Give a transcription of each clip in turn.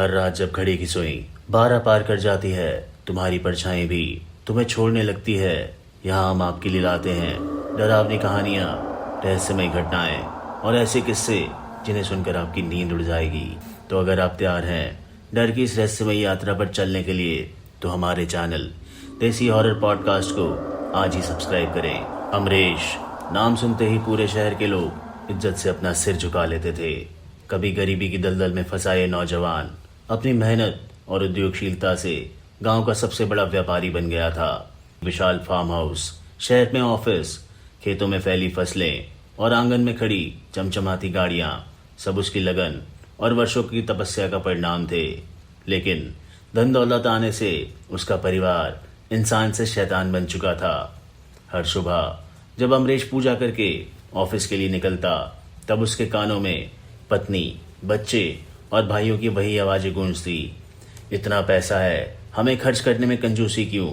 हर रात जब घड़ी की सुई 12 पार कर जाती है, तुम्हारी परछाई भी तुम्हें छोड़ने लगती है। यहाँ हम आपके लिए लाते हैं डरावनी कहानियाँ, रहस्यमय घटनाएं और ऐसे किस्से जिन्हें सुनकर आपकी नींद उड़ जाएगी। तो अगर आप तैयार हैं डर की इस रहस्यमय यात्रा पर चलने के लिए, तो हमारे चैनल देसी हॉरर पॉडकास्ट को आज ही सब्सक्राइब करें। अमरीश नाम सुनते ही पूरे शहर के लोग इज्जत से अपना सिर झुका लेते थे। कभी गरीबी की दलदल में फंसा ये नौजवान अपनी मेहनत और उद्योगशीलता से गांव का सबसे बड़ा व्यापारी बन गया था। विशाल फार्म हाउस, शहर में ऑफिस, खेतों में फैली फसलें और आंगन में खड़ी चमचमाती गाड़ियां, सब उसकी लगन और वर्षों की तपस्या का परिणाम थे। लेकिन धन दौलत आने से उसका परिवार इंसान से शैतान बन चुका था। हर सुबह जब अमरीश पूजा करके ऑफिस के लिए निकलता, तब उसके कानों में पत्नी, बच्चे और भाइयों की वही आवाजें गूंजती। इतना पैसा है, हमें खर्च करने में कंजूसी क्यों?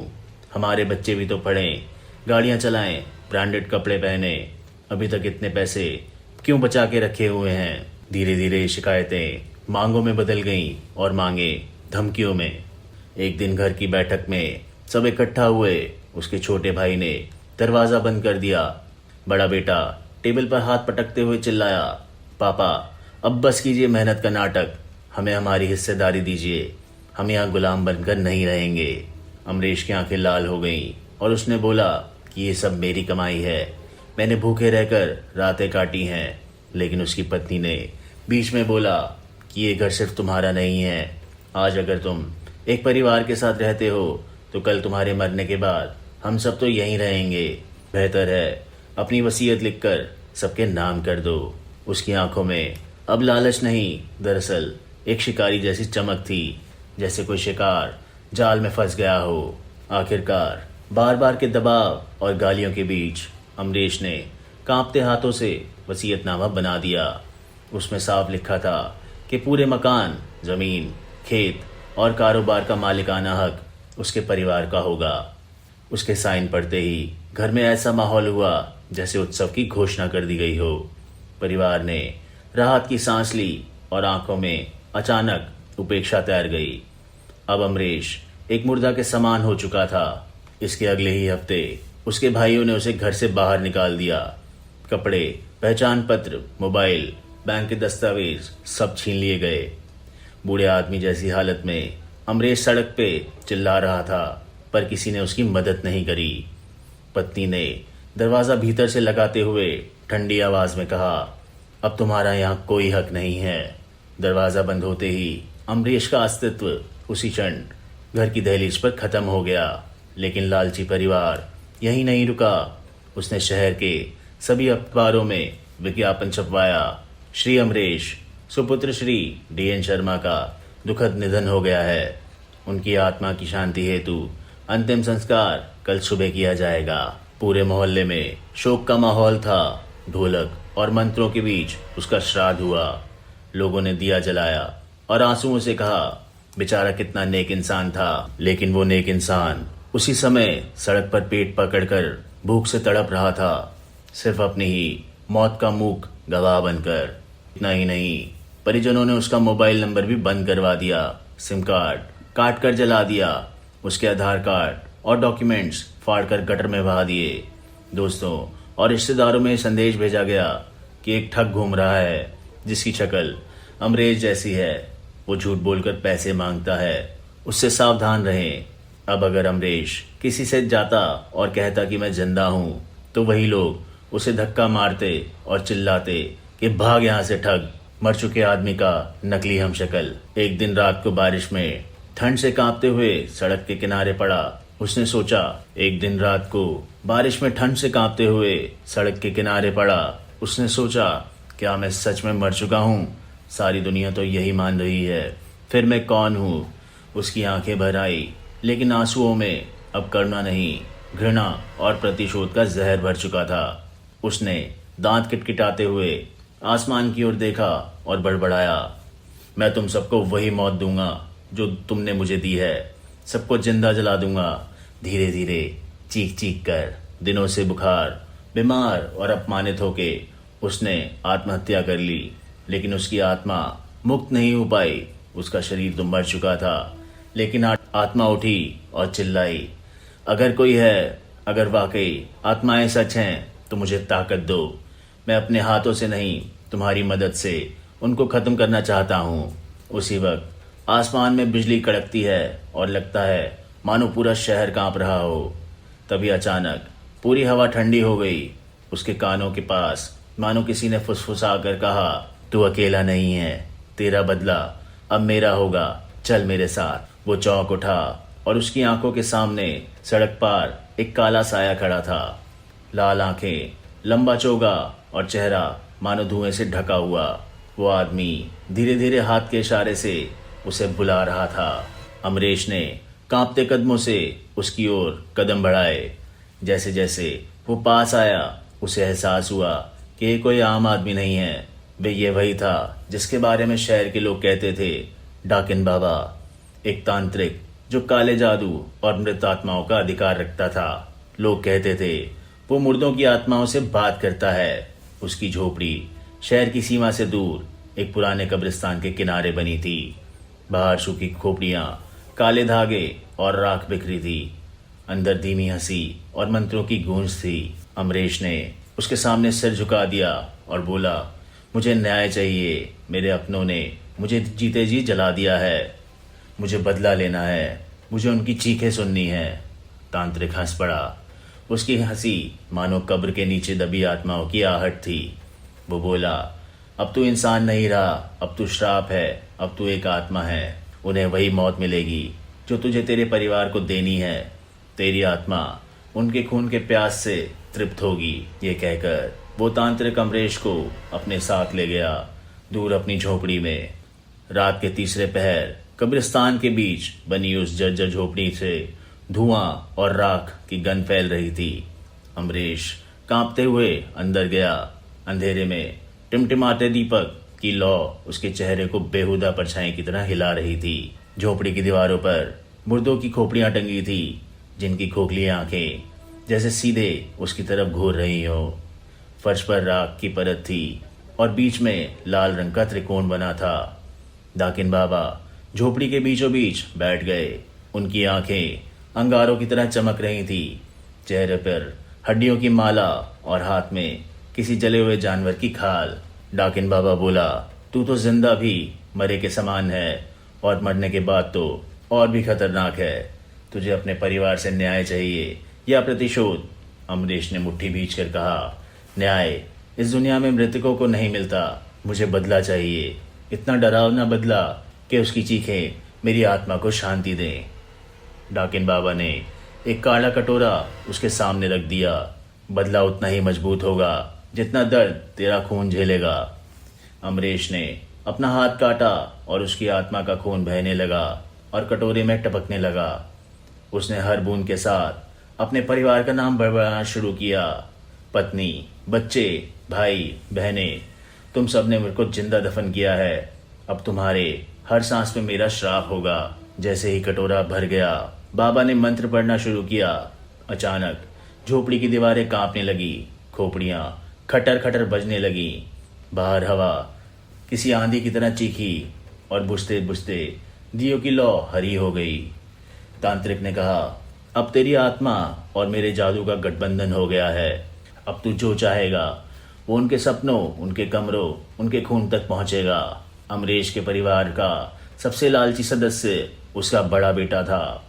हमारे बच्चे भी तो पढ़ें, गाड़ियां चलाएं, ब्रांडेड कपड़े पहने, अभी तक इतने पैसे क्यों बचा के रखे हुए हैं? धीरे धीरे शिकायतें मांगों में बदल गईं और मांगे धमकियों में। एक दिन घर की बैठक में सब इकट्ठा हुए। उसके छोटे भाई ने दरवाजा बंद कर दिया। बड़ा बेटा टेबल पर हाथ पटकते हुए चिल्लाया, पापा अब बस कीजिए मेहनत का नाटक, हमें हमारी हिस्सेदारी दीजिए, हम यहाँ गुलाम बनकर नहीं रहेंगे। अमरीश की आंखें लाल हो गईं और उसने बोला कि ये सब मेरी कमाई है, मैंने भूखे रहकर रातें काटी हैं। लेकिन उसकी पत्नी ने बीच में बोला कि ये घर सिर्फ तुम्हारा नहीं है। आज अगर तुम एक परिवार के साथ रहते हो, तो कल तुम्हारे मरने के बाद हम सब तो यहीं रहेंगे। बेहतर है अपनी वसीयत लिखकर सबके नाम कर दो। उसकी आंखों में अब लालच नहीं, दरअसल एक शिकारी जैसी चमक थी, जैसे कोई शिकार जाल में फंस गया हो। आखिरकार बार बार के दबाव और गालियों के बीच अमरीश ने कांपते हाथों से वसीयतनामा बना दिया। उसमें साफ लिखा था कि पूरे मकान, जमीन, खेत और कारोबार का मालिकाना हक उसके परिवार का होगा। उसके साइन पड़ते ही घर में ऐसा माहौल हुआ जैसे उत्सव की घोषणा कर दी गई हो। परिवार ने राहत की सांस ली और आंखों में अचानक उपेक्षा तैर गई। अब अमरीश एक मुर्दा के समान हो चुका था। इसके अगले ही हफ्ते उसके भाइयों ने उसे घर से बाहर निकाल दिया। कपड़े, पहचान पत्र, मोबाइल, बैंक के दस्तावेज सब छीन लिए गए। बूढ़े आदमी जैसी हालत में अमरीश सड़क पे चिल्ला रहा था, पर किसी ने उसकी मदद नहीं करी। पत्नी ने दरवाजा भीतर से लगाते हुए ठंडी आवाज में कहा, अब तुम्हारा यहाँ कोई हक नहीं है। दरवाजा बंद होते ही अमरीश का अस्तित्व उसी क्षण घर की दहलीज पर खत्म हो गया। लेकिन लालची परिवार यही नहीं रुका। उसने शहर के सभी अखबारों में विज्ञापन छपवाया, श्री अमरीश सुपुत्र श्री डी.एन. शर्मा का दुखद निधन हो गया है। उनकी आत्मा की शांति हेतु अंतिम संस्कार कल सुबह किया जाएगा। पूरे मोहल्ले में शोक का माहौल था। ढोलक और मंत्रों के बीच उसका श्राद्ध हुआ। लोगों ने दिया जलाया और आंसुओं से कहा, बेचारा कितना नेक इंसान था। लेकिन वो नेक इंसान उसी समय सड़क पर पेट पकड़कर भूख से तड़प रहा था, सिर्फ अपनी ही मौत का मूक गवाह बनकर। इतना ही नहीं, परिजनों ने उसका मोबाइल नंबर भी बंद करवा दिया, सिम कार्ड काट कर जला दिया, उसके आधार कार्ड और डॉक्यूमेंट्स फाड़कर गटर में बहा दिए। दोस्तों और रिश्तेदारों में संदेश भेजा गया कि एक ठग घूम रहा है जिसकी शक्ल अमरीश जैसी है। वो झूठ बोलकर पैसे मांगता है, उससे सावधान रहें। अब अगर अमरीश किसी से जाता और कहता कि मैं जिंदा हूँ, तो वही लोग उसे धक्का मारते और चिल्लाते कि भाग यहाँ से ठग, मर चुके आदमी का नकली हमशक्ल। एक दिन रात को बारिश में ठंड से कांपते हुए सड़क के किनारे पड़ा। उसने सोचा, एक दिन रात को बारिश में ठंड से कांपते हुए सड़क के किनारे पड़ा। उसने सोचा, क्या मैं सच में मर चुका हूँ? सारी दुनिया तो यही मान रही है, फिर मैं कौन हूँ? उसकी आंखें भर आई, लेकिन आंसुओं में अब करुणा नहीं, घृणा और प्रतिशोध का जहर भर चुका था। उसने दांत किटकिटाते हुए आसमान की ओर देखा और बड़बड़ाया, मैं तुम सबको वही मौत दूंगा जो तुमने मुझे दी है, सबको जिंदा जला दूंगा। धीरे धीरे चीख चीख कर, दिनों से बुखार, बीमार और अपमानित होके उसने आत्महत्या कर ली। लेकिन उसकी आत्मा मुक्त नहीं हो पाई। उसका शरीर तो मर चुका था, लेकिन आत्मा उठी और चिल्लाई, अगर कोई है, अगर वाकई आत्माएं सच हैं तो मुझे ताकत दो। मैं अपने हाथों से नहीं, तुम्हारी मदद से उनको खत्म करना चाहता हूँ। उसी वक्त आसमान में बिजली कड़कती है और लगता है मानो पूरा शहर कांप रहा हो। तभी अचानक पूरी हवा ठंडी हो गई। उसके कानों के पास मानो किसी ने फुसफुसा कर कहा, तू अकेला नहीं है, तेरा बदला अब मेरा होगा, चल मेरे साथ। वो चौंक उठा और उसकी आंखों के सामने सड़क पार एक काला साया खड़ा था। लाल आंखें, लंबा चोगा और चेहरा मानो धुएं से ढका हुआ। वो आदमी धीरे धीरे हाथ के इशारे से उसे बुला रहा था। अमरीश ने कांपते कदमों से उसकी ओर कदम बढ़ाए। जैसे जैसे वो पास आया, उसे एहसास हुआ कि ये कोई आम आदमी नहीं है। वे ये वही था जिसके बारे में शहर के लोग कहते थे, डाकिन बाबा, एक तांत्रिक जो काले जादू और मृत आत्माओं का अधिकार रखता था। लोग कहते थे वो मुर्दों की आत्माओं से बात करता है। उसकी झोपड़ी शहर की सीमा से दूर एक पुराने कब्रिस्तान के किनारे बनी थी। बाहर सूखी खोपड़ियां, काले धागे और राख बिखरी थी। अंदर धीमी हंसी और मंत्रों की गूंज थी। अमरीश ने उसके सामने सिर झुका दिया और बोला, मुझे न्याय चाहिए। मेरे अपनों ने मुझे जीते जी जला दिया है। मुझे बदला लेना है। मुझे उनकी चीखें सुननी है। तांत्रिक हंस पड़ा। उसकी हंसी मानो कब्र के नीचे दबी आत्माओं की आहट थी। वो बोला, अब तू इंसान नहीं रहा, अब तू श्राप है, अब तू एक आत्मा है। उन्हें वही मौत मिलेगी जो तुझे तेरे परिवार को देनी है। तेरी आत्मा उनके खून के प्यास से तृप्त होगी। ये कहकर वो तांत्रिक अमरीश को अपने साथ ले गया, दूर अपनी झोपड़ी में। रात के तीसरे पहर कब्रिस्तान के बीच बनी उस जर्जर झोपड़ी से धुआं और राख की गंध फैल रही थी। अमरीश कांपते हुए अंदर गया। अंधेरे में टिमटिमाते दीपक की लौ उसके चेहरे को बेहुदा परछाई की तरह हिला रही थी। झोपड़ी की दीवारों पर मुर्दों की खोपड़ियां टंगी थी, जिनकी खोखली आंखें जैसे सीधे उसकी तरफ घूर रही हो। फर्श पर राख की परत थी और बीच में लाल रंग का त्रिकोण बना था। डाकिन बाबा झोपड़ी के बीचों बीच बैठ गए। उनकी आंखें अंगारों की तरह चमक रही थी। चेहरे पर हड्डियों की माला और हाथ में किसी जले हुए जानवर की खाल। डाकिन बाबा बोला, तू तो जिंदा भी मरे के समान है और मरने के बाद तो और भी खतरनाक है। तुझे अपने परिवार से न्याय चाहिए या प्रतिशोध? अमरीश ने मुट्ठी भींचकर कहा, न्याय इस दुनिया में मृतकों को नहीं मिलता। मुझे बदला चाहिए, इतना डरावना बदला कि उसकी चीखें मेरी आत्मा को शांति दें। डाकिन बाबा ने एक काला कटोरा उसके सामने रख दिया। बदला उतना ही मजबूत होगा जितना दर्द तेरा खून झेलेगा। अमरीश ने अपना हाथ काटा और उसकी आत्मा का खून बहने लगा और कटोरे में टपकने लगा। उसने हर बूंद के साथ अपने परिवार का नाम बड़बड़ाना शुरू किया। पत्नी, बच्चे, भाई, बहनें, तुम सब ने मेरे को जिंदा दफन किया है। अब तुम्हारे हर सांस पे मेरा श्राप होगा। जैसे ही कटोरा भर गया, बाबा ने मंत्र पढ़ना शुरू किया। अचानक झोपड़ी की दीवारें कांपने लगी। खोपड़ियां खटर खटर बजने लगी। बाहर हवा किसी आंधी की तरह चीखी और बुझते बुझते दियों की लौ हरी हो गई। तांत्रिक ने कहा, अब तेरी आत्मा और मेरे जादू का गठबंधन हो गया है। अब तू जो चाहेगा वो उनके सपनों, उनके कमरों, उनके खून तक पहुंचेगा। अमरीश के परिवार का सबसे लालची सदस्य उसका बड़ा बेटा था।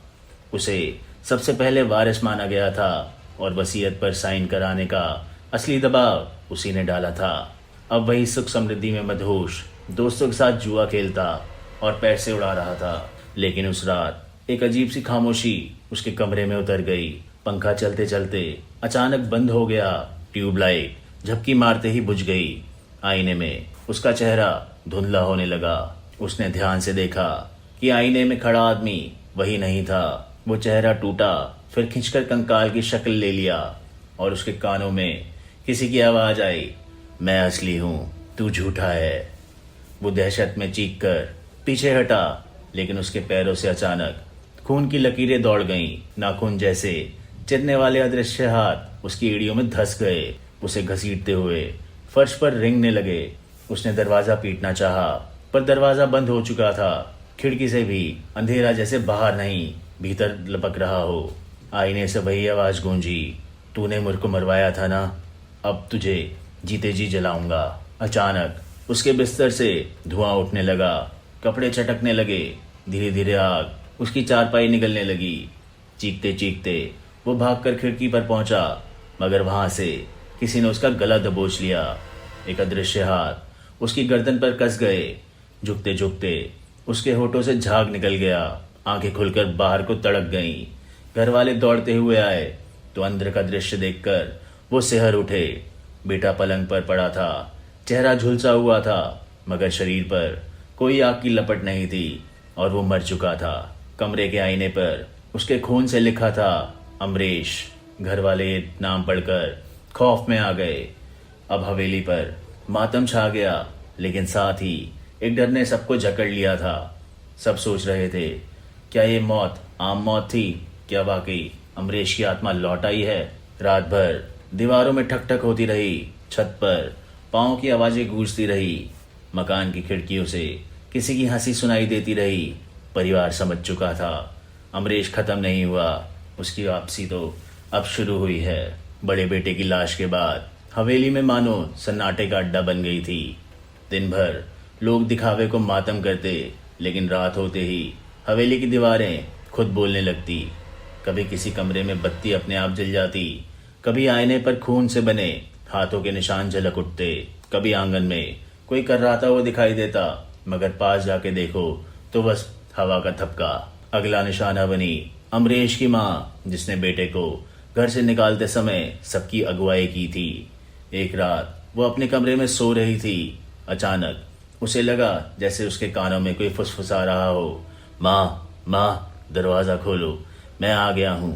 उसे सबसे पहले वारिस माना गया था और वसीयत पर साइन कराने का असली दबाव उसी ने डाला था। अब वही सुख समृद्धि में मदहोश दोस्तों के साथ जुआ खेलता और पैसे उड़ा रहा था। लेकिन उस रात एक अजीब सी खामोशी उसके कमरे में उतर गई। पंखा चलते चलते अचानक बंद हो गया। ट्यूबलाइट झपकी मारते ही बुझ गई। आईने में उसका चेहरा धुंधला होने लगा। उसने ध्यान से देखा कि आईने में खड़ा आदमी वही नहीं था। वो चेहरा टूटा, फिर खिंचकर कंकाल की शक्ल ले लिया और उसके कानों में किसी की आवाज आई, मैं असली हूँ, तू झूठा है। वो दहशत में चीख कर पीछे हटा, लेकिन उसके पैरों से अचानक खून की लकीरें दौड़ गईं। नाखून जैसे चिरने वाले अदृश्य हाथ उसकी एड़ियों में धंस गए। उसे घसीटते हुए फर्श पर रेंगने लगे। उसने दरवाजा पीटना चाहा, पर दरवाजा बंद हो चुका था। खिड़की से भी अंधेरा जैसे बाहर नहीं भीतर लपक रहा हो। आईने से वही आवाज गूंजी, तूने मुझको मरवाया था ना, अब तुझे जीते जी जलाऊंगा। अचानक उसके बिस्तर से धुआं उठने लगा, कपड़े चटकने लगे, धीरे धीरे आग उसकी चारपाई निकलने लगी। चीखते चीखते वो भागकर खिड़की पर पहुंचा, मगर वहां से किसी ने उसका गला दबोच लिया। एक अदृश्य हाथ उसकी गर्दन पर कस गए। झुकते झुकते उसके होठों से झाग निकल गया, आंखें खुलकर बाहर को तड़क गईं। घर वाले दौड़ते हुए आए तो अंदर का दृश्य देखकर वो सिहर उठे। बेटा पलंग पर पड़ा था, चेहरा झुलसा हुआ था, मगर शरीर पर कोई आग की लपट नहीं थी और वो मर चुका था। कमरे के आईने पर उसके खून से लिखा था अमरीश। घर वाले नाम पढ़कर खौफ में आ गए। अब हवेली पर मातम छा गया, लेकिन साथ ही एक डर ने सबको जकड़ लिया था। सब सोच रहे थे, क्या ये मौत आम मौत थी? क्या वाकई अमरीश की आत्मा लौट आई है? रात भर दीवारों में ठक ठक होती रही, छत पर पाँव की आवाजें गूंजती रही, मकान की खिड़कियों से किसी की हंसी सुनाई देती रही। परिवार समझ चुका था अमरीश खत्म नहीं हुआ, उसकी वापसी तो अब शुरू हुई है। बड़े बेटे की लाश के बाद हवेली में मानो सन्नाटे का अड्डा बन गई थी। दिन भर लोग दिखावे को मातम करते, लेकिन रात होते ही हवेली की दीवारें खुद बोलने लगती। कभी किसी कमरे में बत्ती अपने आप जल जाती, कभी आईने पर खून से बने हाथों के निशान झलक उठते, कभी आंगन में कोई कर्राता हुआ दिखाई देता, मगर पास जाके देखो तो बस हवा का थपका। अगला निशाना बनी अमरीश की माँ, जिसने बेटे को घर से निकालते समय सबकी अगुवाई की थी। एक रात वो अपने कमरे में सो रही थी। अचानक उसे लगा जैसे उसके कानों में कोई फुसफुसा रहा हो, माँ माँ दरवाज़ा खोलो, मैं आ गया हूँ।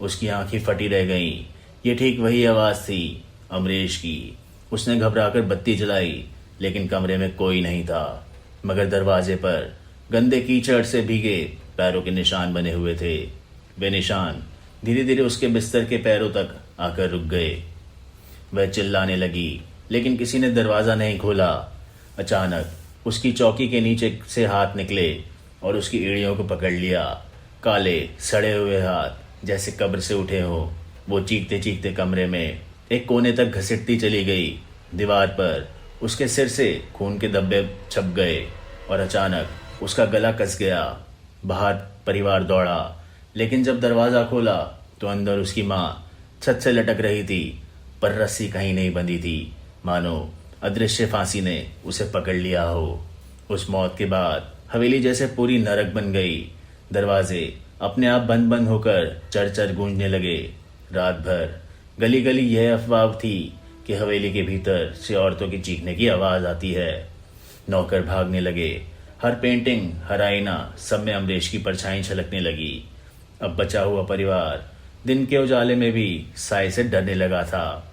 उसकी आंखें फटी रह गईं। ये ठीक वही आवाज़ थी अमरीश की। उसने घबराकर बत्ती जलाई, लेकिन कमरे में कोई नहीं था, मगर दरवाजे पर गंदे कीचड़ से भीगे पैरों के निशान बने हुए थे। वे निशान धीरे धीरे उसके बिस्तर के पैरों तक आकर रुक गए। वह चिल्लाने लगी, लेकिन किसी ने दरवाज़ा नहीं खोला। अचानक उसकी चौकी के नीचे से हाथ निकले और उसकी एड़ियों को पकड़ लिया। काले सड़े हुए हाथ जैसे कब्र से उठे हों। वो चीखते चीखते कमरे में एक कोने तक घसीटती चली गई। दीवार पर उसके सिर से खून के धब्बे छप गए और अचानक उसका गला कस गया। बाहर परिवार दौड़ा, लेकिन जब दरवाज़ा खोला तो अंदर उसकी माँ छत से लटक रही थी, पर रस्सी कहीं नहीं बंधी थी, मानो अदृश्य फांसी ने उसे पकड़ लिया हो। उस मौत के बाद हवेली जैसे पूरी नरक बन गई। दरवाजे अपने आप बंद बंद होकर चर चर गूंजने लगे। रात भर गली गली यह अफवाह थी कि हवेली के भीतर से औरतों की चीखने की आवाज़ आती है। नौकर भागने लगे। हर पेंटिंग, हर आईना, सब में अमरीश की परछाई झलकने लगी। अब बचा हुआ परिवार दिन के उजाले में भी साए से डरने लगा था।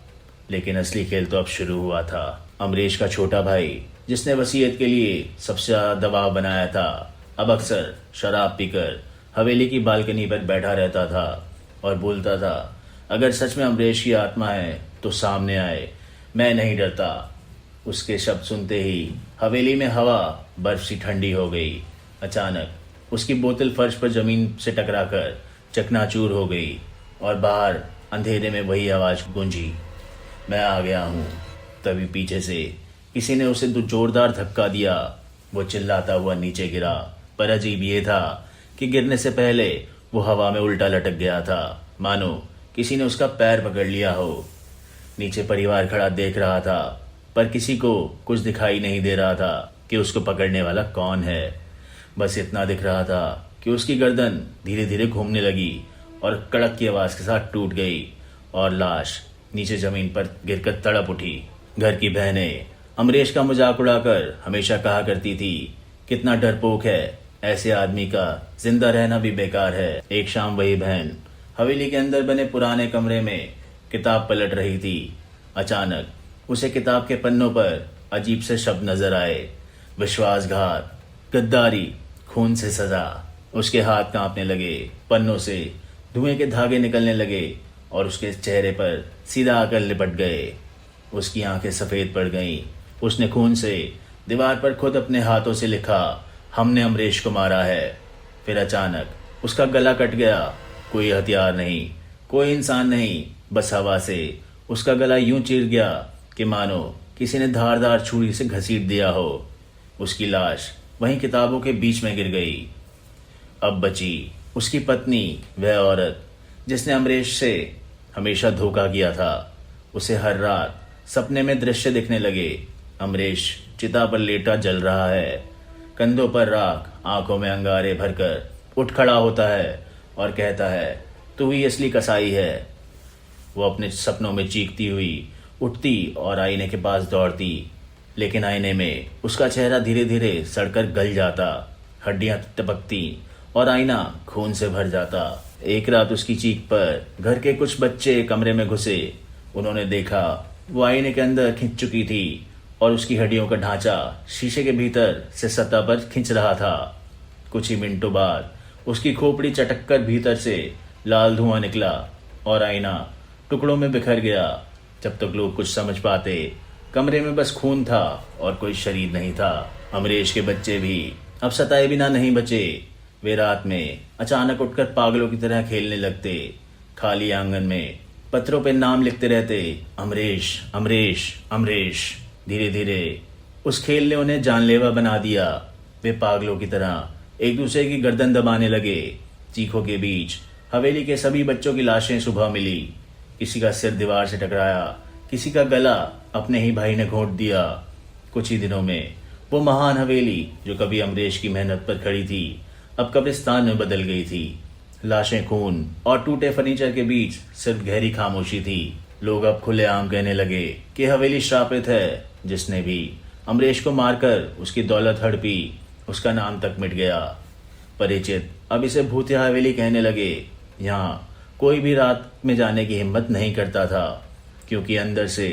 लेकिन असली खेल तो अब शुरू हुआ था। अमरीश का छोटा भाई, जिसने वसीयत के लिए सबसे ज्यादा दबाव बनाया था, अब अक्सर शराब पीकर हवेली की बालकनी पर बैठा रहता था और बोलता था, अगर सच में अमरीश की आत्मा है तो सामने आए, मैं नहीं डरता। उसके शब्द सुनते ही हवेली में हवा बर्फ सी ठंडी हो गई। अचानक उसकी बोतल फर्श पर जमीन से टकराकर चकनाचूर हो गई और बाहर अंधेरे में वही आवाज़ गूंजी, मैं आ गया हूँ। तभी पीछे से किसी ने उसे जोरदार धक्का दिया। वो चिल्लाता हुआ नीचे गिरा, पर अजीब ये था कि गिरने से पहले वो हवा में उल्टा लटक गया था, मानो किसी ने उसका पैर पकड़ लिया हो। नीचे परिवार खड़ा देख रहा था, पर किसी को कुछ दिखाई नहीं दे रहा था कि उसको पकड़ने वाला कौन है। बस इतना दिख रहा था कि उसकी गर्दन धीरे धीरे घूमने लगी और कड़क की आवाज़ के साथ टूट गई और लाश नीचे जमीन पर गिरकर तड़प उठी। घर की बहनें अमरीश का मजाक उड़ाकर हमेशा कहा करती थी, कितना डरपोक है, ऐसे आदमी का जिंदा रहना भी बेकार है। एक शाम वही बहन हवेली के अंदर बने पुराने कमरे में किताब पलट रही थी। अचानक उसे किताब के पन्नों पर अजीब से शब्द नजर आए, विश्वासघात, गद्दारी, खून से सजा। उसके हाथ कांपने लगे, पन्नों से धुएं के धागे निकलने लगे और उसके चेहरे पर सीधा आकर लिपट गए। उसकी आंखें सफ़ेद पड़ गईं। उसने खून से दीवार पर खुद अपने हाथों से लिखा, हमने अमरीश को मारा है। फिर अचानक उसका गला कट गया। कोई हथियार नहीं, कोई इंसान नहीं, बस हवा से उसका गला यूं चीर गया कि मानो किसी ने धारदार छुरी से घसीट दिया हो। उसकी लाश वहीं किताबों के बीच में गिर गई। अब बची उसकी पत्नी, वह औरत जिसने अमरीश से हमेशा धोखा किया था। उसे हर रात सपने में दृश्य दिखने लगे। अमरीश चिता पर लेटा जल रहा है, कंधों पर राख, आंखों में अंगारे भरकर उठ खड़ा होता है और कहता है, तू ही असली कसाई है। वो अपने सपनों में चीखती हुई उठती और आईने के पास दौड़ती, लेकिन आईने में उसका चेहरा धीरे धीरे सड़कर गल जाता, हड्डियां टपकती और आईना खून से भर जाता। एक रात उसकी चीख पर घर के कुछ बच्चे कमरे में घुसे। उन्होंने देखा वो आईने के अंदर खिंच चुकी थी और उसकी हड्डियों का ढांचा शीशे के भीतर से सतह पर खिंच रहा था। कुछ ही मिनटों बाद उसकी खोपड़ी चटक कर भीतर से लाल धुआं निकला और आईना टुकड़ों में बिखर गया। जब तक लोग कुछ समझ पाते, कमरे में बस खून था और कोई शरीर नहीं था। अमरीश के बच्चे भी अब सताए बिना नहीं बचे। वे रात में अचानक उठकर पागलों की तरह खेलने लगते। खाली आंगन में पत्रों पे नाम लिखते रहते, अमरीश, अमरीश, अमरीश। धीरे धीरे उस खेल ने उन्हें जानलेवा बना दिया। वे पागलों की तरह एक दूसरे की गर्दन दबाने लगे। चीखों के बीच हवेली के सभी बच्चों की लाशें सुबह मिली। किसी का सिर दीवार से टकराया, किसी का गला अपने ही भाई ने घोंट दिया। कुछ ही दिनों में वो महान हवेली जो कभी अमरीश की मेहनत पर खड़ी थी, अब कब्रिस्तान में बदल गई थी। लाशें, खून और टूटे फर्नीचर के बीच सिर्फ गहरी खामोशी थी। लोग अब खुलेआम कहने लगे कि हवेली श्रापित है। जिसने भी अमरीश को मारकर उसकी दौलत हड़पी, उसका नाम तक मिट गया। परिचित अब इसे भूतिया हवेली कहने लगे। यहाँ कोई भी रात में जाने की हिम्मत नहीं करता था, क्योंकि अंदर से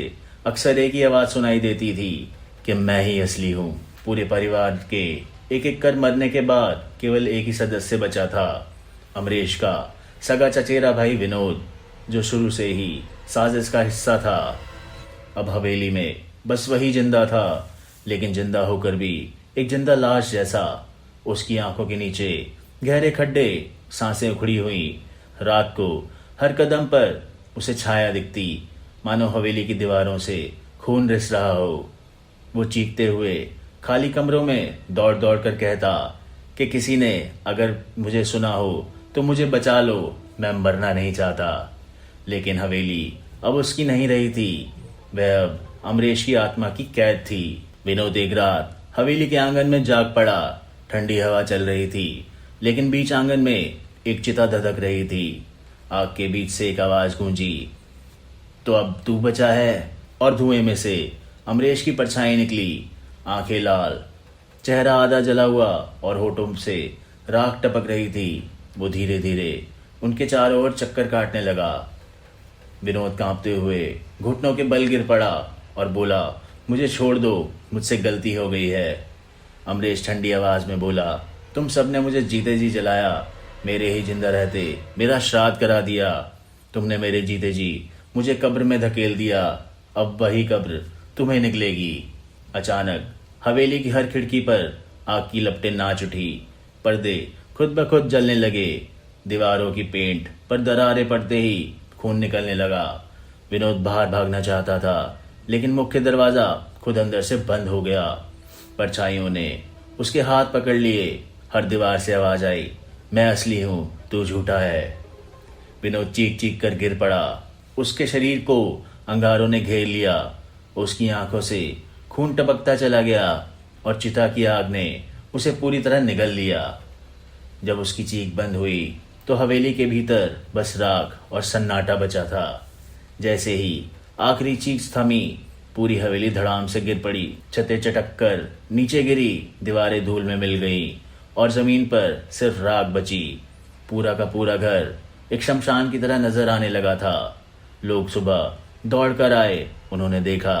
अक्सर एक ही आवाज सुनाई देती थी कि मैं ही असली हूँ। पूरे परिवार के एक एक कर मरने के बाद केवल एक ही सदस्य बचा था, अमरीश का सगा चचेरा भाई विनोद, जो शुरू से ही साजिश का हिस्सा था। अब हवेली में बस वही जिंदा था, लेकिन जिंदा होकर भी एक जिंदा लाश जैसा। उसकी आंखों के नीचे गहरे खड्डे, सांसें उखड़ी हुई। रात को हर कदम पर उसे छाया दिखती, मानो हवेली की दीवारों से खून रिस रहा हो। वो चीखते हुए खाली कमरों में दौड़ दौड़ कर कहता कि किसी ने अगर मुझे सुना हो तो मुझे बचा लो, मैं मरना नहीं चाहता। लेकिन हवेली अब उसकी नहीं रही थी, वह अब अमरीश की आत्मा की कैद थी। विनोद एक रात हवेली के आंगन में जाग पड़ा। ठंडी हवा चल रही थी, लेकिन बीच आंगन में एक चिता धधक रही थी। आग के बीच से एक आवाज गूंजी, तो अब तू बचा है। और धुएं में से अमरीश की परछाई निकली, आंखें लाल, चेहरा आधा जला हुआ और होठों से राख टपक रही थी। वो धीरे धीरे उनके चारों ओर चक्कर काटने लगा। विनोद कांपते हुए घुटनों के बल गिर पड़ा और बोला, मुझे छोड़ दो, मुझसे गलती हो गई है। अमरीश ठंडी आवाज में बोला, तुम सबने मुझे जीते जी जलाया, मेरे ही जिंदा रहते मेरा श्राद्ध करा दिया। तुमने मेरे जीते जी मुझे कब्र में धकेल दिया, अब वही कब्र तुम्हें निकलेगी। अचानक हवेली की हर खिड़की पर आग की लपटें नाच उठी। पर्दे खुद ब खुद जलने लगे। दीवारों की पेंट पर दरारें पड़ते ही खून निकलने लगा। विनोद बाहर भागना चाहता था, लेकिन मुख्य दरवाजा खुद अंदर से बंद हो गया। परछाइयों ने उसके हाथ पकड़ लिए। हर दीवार से आवाज आई, मैं असली हूँ, तू झूठा है। विनोद चीख चीख कर गिर पड़ा। उसके शरीर को अंगारों ने घेर लिया। उसकी आंखों से खून टपकता चला गया और चिता की आग ने उसे पूरी तरह निगल लिया। जब उसकी चीख बंद हुई तो हवेली के भीतर बस राख और सन्नाटा बचा था। जैसे ही आखिरी चीख थमी, पूरी हवेली धड़ाम से गिर पड़ी। छतें चटक कर नीचे गिरी, दीवारें धूल में मिल गई और जमीन पर सिर्फ राख बची। पूरा का पूरा घर एक शमशान की तरह नजर आने लगा था। लोग सुबह दौड़ कर आए। उन्होंने देखा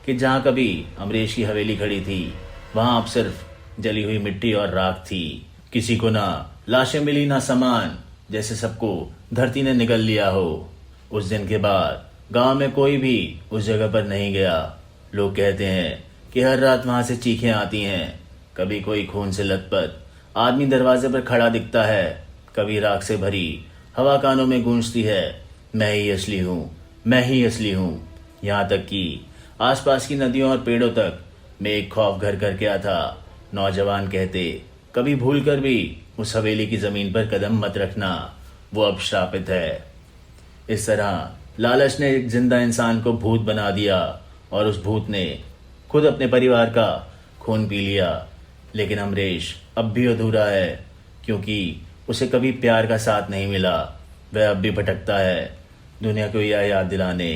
कि जहाँ कभी अमरीश की हवेली खड़ी थी, वहां अब सिर्फ जली हुई मिट्टी और राख थी। किसी को ना लाशें मिली, ना सामान, जैसे सबको धरती ने निगल लिया हो। उस दिन के बाद गांव में कोई भी उस जगह पर नहीं गया। लोग कहते हैं कि हर रात वहां से चीखें आती हैं, कभी कोई खून से लथपथ आदमी दरवाजे पर खड़ा दिखता है, कभी राख से भरी हवा कानों में गूंजती है, मैं ही असली हूँ, मैं ही असली हूँ। यहाँ तक कि आसपास की नदियों और पेड़ों तक मैं एक खौफ घर करके आता था। नौजवान कहते, कभी भूल कर भी उस हवेली की जमीन पर कदम मत रखना, वो अब श्रापित है। इस तरह लालच ने एक जिंदा इंसान को भूत बना दिया और उस भूत ने खुद अपने परिवार का खून पी लिया। लेकिन अमरीश अब भी अधूरा है, क्योंकि उसे कभी प्यार का साथ नहीं मिला। वह अब भी भटकता है, दुनिया को यह याद दिलाने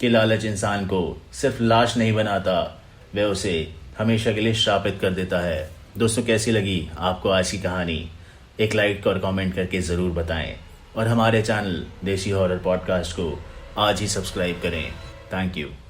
कि लालच इंसान को सिर्फ लाश नहीं बनाता, वह उसे हमेशा के लिए श्रापित कर देता है। दोस्तों, कैसी लगी आपको आज की कहानी? एक लाइक और कमेंट करके ज़रूर बताएं और हमारे चैनल देसी हॉरर पॉडकास्ट को आज ही सब्सक्राइब करें। Thank you.